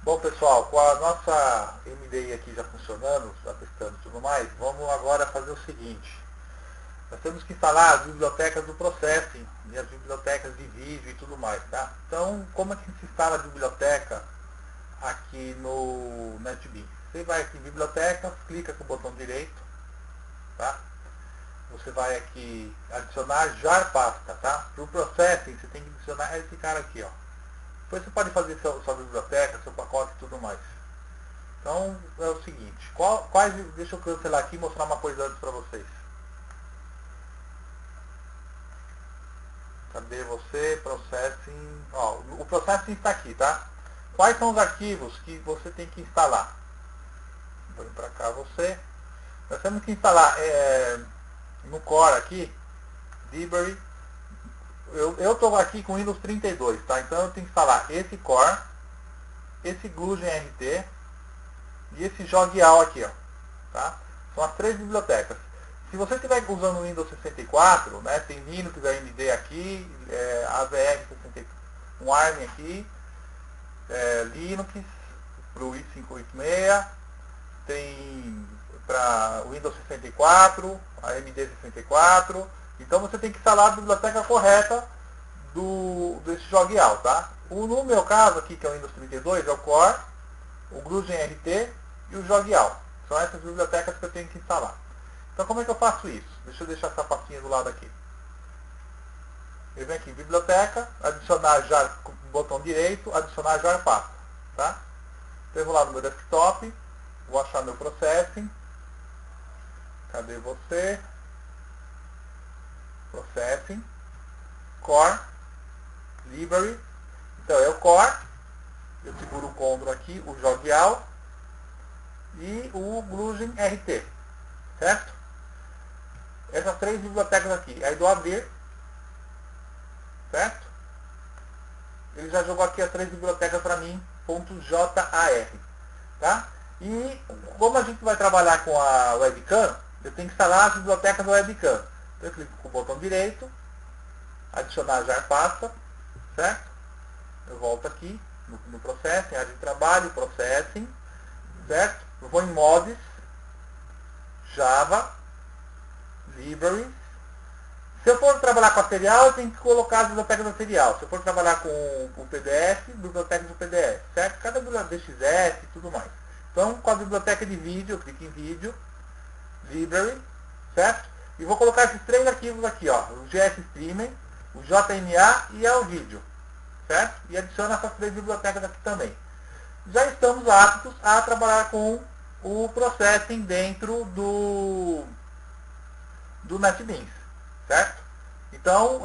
Bom, pessoal, com a nossa MDI aqui já funcionando, já testando e tudo mais, vamos agora fazer o seguinte. Nós temos que instalar as bibliotecas do Processing e as bibliotecas de vídeo e tudo mais, tá? Então, como é que se instala a biblioteca aqui no NetBeans? Você vai aqui em Bibliotecas, clica com o botão direito, tá? Você vai aqui adicionar jar pasta, tá? Para o Processing, você tem que adicionar esse cara aqui, ó. Depois você pode fazer sua biblioteca, seu pacote e tudo mais. Então, é o seguinte, deixa eu cancelar aqui e mostrar uma coisa antes para vocês. Cadê você? Processing. Ó, o Processing está aqui, tá? Quais são os arquivos que você tem que instalar? Vou para cá você. Nós temos que instalar no Core aqui, Library. Eu estou aqui com Windows 32, tá? Então eu tenho que instalar esse Core, esse Glugen RT e esse Jogial aqui, ó. Tá? São as três bibliotecas. Se você estiver usando o Windows 64, né, tem Linux AMD aqui, AVR 64, um ARM aqui, Linux para o i586, tem para o Windows 64, AMD 64. Então você tem que instalar a biblioteca correta desse Jogial, tá? No meu caso aqui, que é o Windows 32, é o Core, o Glugen RT e o Jogial. São essas bibliotecas que eu tenho que instalar. Então como é que eu faço isso? Deixa eu deixar essa pastinha do lado aqui. Eu venho aqui em Biblioteca, adicionar jar, com o botão direito, adicionar jar pasta, tá? Então eu vou lá no meu desktop, vou achar meu Processing. Cadê você? Processing, Core, Library. Então é o Core, eu seguro o Ctrl aqui, o Jogial e o Glugen RT, certo? Essas três bibliotecas aqui. Aí dou abrir, certo? Ele já jogou aqui as três bibliotecas para mim, .jar, tá? E como a gente vai trabalhar com a webcam, eu tenho que instalar as bibliotecas da webcam. Então eu clico com o botão direito, adicionar jar pasta, certo? Eu volto aqui no Processing, área de trabalho, Processing, certo? Eu vou em Mods, Java, Libraries. Se eu for trabalhar com a serial, eu tenho que colocar as bibliotecas da serial. Se eu for trabalhar com o PDF, bibliotecas do PDF, certo? Cada biblioteca DXF e tudo mais. Então, com a biblioteca de vídeo, eu clico em Vídeo, Library, certo? E vou colocar esses três arquivos aqui, ó, o GS Streaming, o JMA e o vídeo, certo? E adiciono essas três bibliotecas aqui também. Já estamos aptos a trabalhar com o Processing dentro do NetBeans, certo? Então,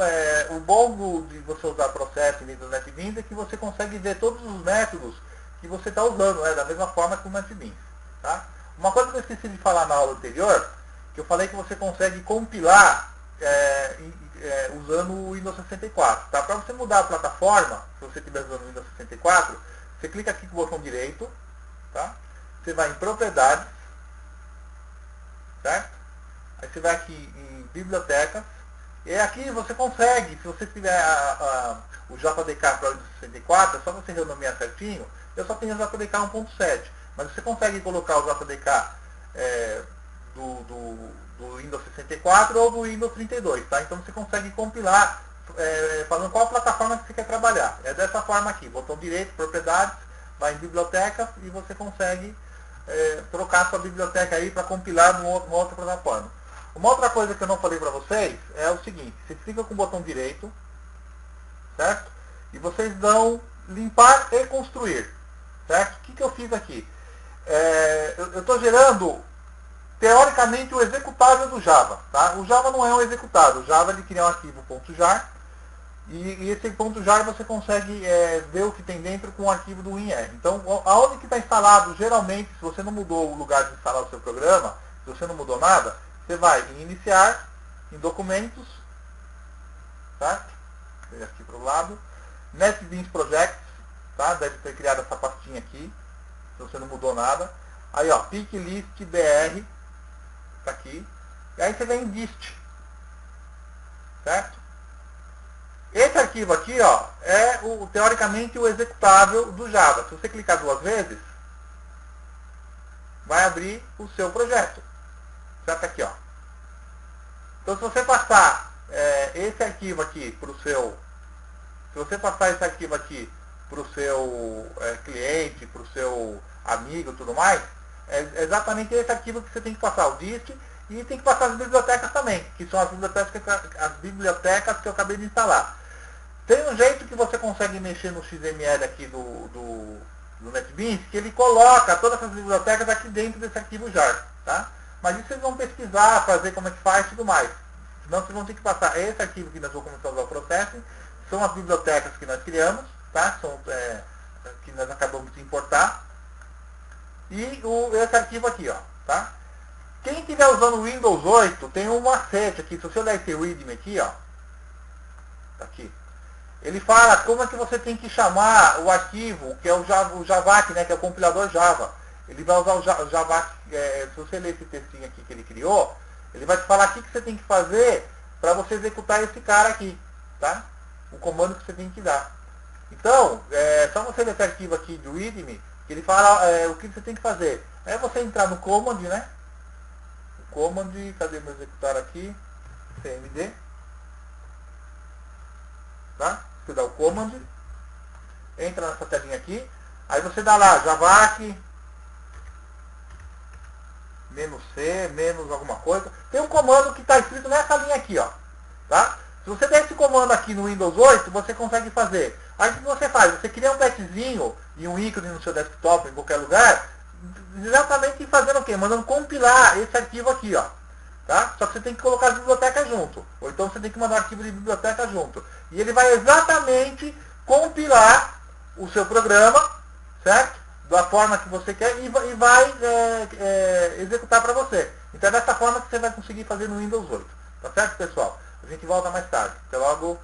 o bom de você usar Processing dentro do NetBeans é que você consegue ver todos os métodos que você está usando, da mesma forma que o NetBeans, tá? Uma coisa que eu esqueci de falar na aula anterior, que eu falei que você consegue compilar usando o Windows 64. Tá? Para você mudar a plataforma, se você estiver usando o Windows 64, você clica aqui com o botão direito, tá? Você vai em Propriedades, certo? Aí você vai aqui em Bibliotecas, e aqui você consegue, se você tiver o JDK para o Windows 64, é só você renomear certinho. Eu só tenho o JDK 1.7, mas você consegue colocar o JDK do Windows 64 ou do Windows 32, tá? Então você consegue compilar falando qual plataforma que você quer trabalhar. É dessa forma aqui, botão direito, Propriedades, vai em Bibliotecas e você consegue trocar sua biblioteca aí para compilar numa outra plataforma. Uma outra coisa que eu não falei para vocês é o seguinte, você clica com o botão direito, certo? E vocês dão limpar e construir, certo? O que eu fiz aqui? Eu estou gerando teoricamente o executável do Java, tá? O Java não é um executável, o Java ele cria um arquivo .jar e esse .jar você consegue ver o que tem dentro com o arquivo do WinR. Então, aonde que está instalado, geralmente, se você não mudou o lugar de instalar o seu programa, se você não mudou nada, você vai em Iniciar, em Documentos, certo? Vem aqui para o lado, NetBeans Projects, tá? Deve ter criado essa pastinha aqui, se você não mudou nada. Aí, ó, Picklist BR, tá aqui. E aí você vem em Dist, certo? Esse arquivo aqui, ó, é teoricamente o executável do Java. Se você clicar 2 vezes, vai abrir o seu projeto. Certo? Aqui, ó. Então, se você passar esse arquivo aqui para o seu... Se você passar esse arquivo aqui para o seu cliente, para o seu amigo e tudo mais, é exatamente esse arquivo que você tem que passar, o dist, e tem que passar as bibliotecas também, que são as bibliotecas que eu acabei de instalar. Tem um jeito que você consegue mexer no XML aqui do NetBeans, que ele coloca todas essas bibliotecas aqui dentro desse arquivo jar, tá? Mas isso vocês vão pesquisar, fazer como é que faz e tudo mais. Senão vocês vão ter que passar esse arquivo que nós vamos começar a usar o Processing, são as bibliotecas que nós criamos, tá? São, que nós acabamos de importar. E esse arquivo aqui, ó, tá? Quem estiver usando o Windows 8, tem um macete aqui. Se você olhar esse readme aqui, ó, tá aqui. Ele fala como é que você tem que chamar o arquivo, que é o Javac, né, que é o compilador Java. Ele vai usar o Javac, se você ler esse textinho aqui que ele criou, ele vai te falar o que você tem que fazer para você executar esse cara aqui, tá? O comando que você tem que dar. Então, só você ler esse arquivo aqui do readme, que ele fala o que você tem que fazer. É você entrar no command, né? O command, cadê meu executar aqui? CMD. Tá? Você dá o command, entra nessa telinha aqui, aí você dá lá Javac, -c, menos alguma coisa. Tem um comando que está escrito nessa linha aqui, ó. Tá? Se você der esse comando aqui no Windows 8, você consegue fazer. Aí o que você faz? Você cria um petzinho e um ícone no seu desktop, em qualquer lugar, exatamente fazendo o quê? Mandando compilar esse arquivo aqui, ó. Tá? Só que você tem que colocar as bibliotecas junto. Ou então você tem que mandar um arquivo de biblioteca junto. E ele vai exatamente compilar o seu programa, certo? Da forma que você quer e vai executar para você. Então é dessa forma que você vai conseguir fazer no Windows 8. Tá certo, pessoal? A gente volta mais tarde. Até logo.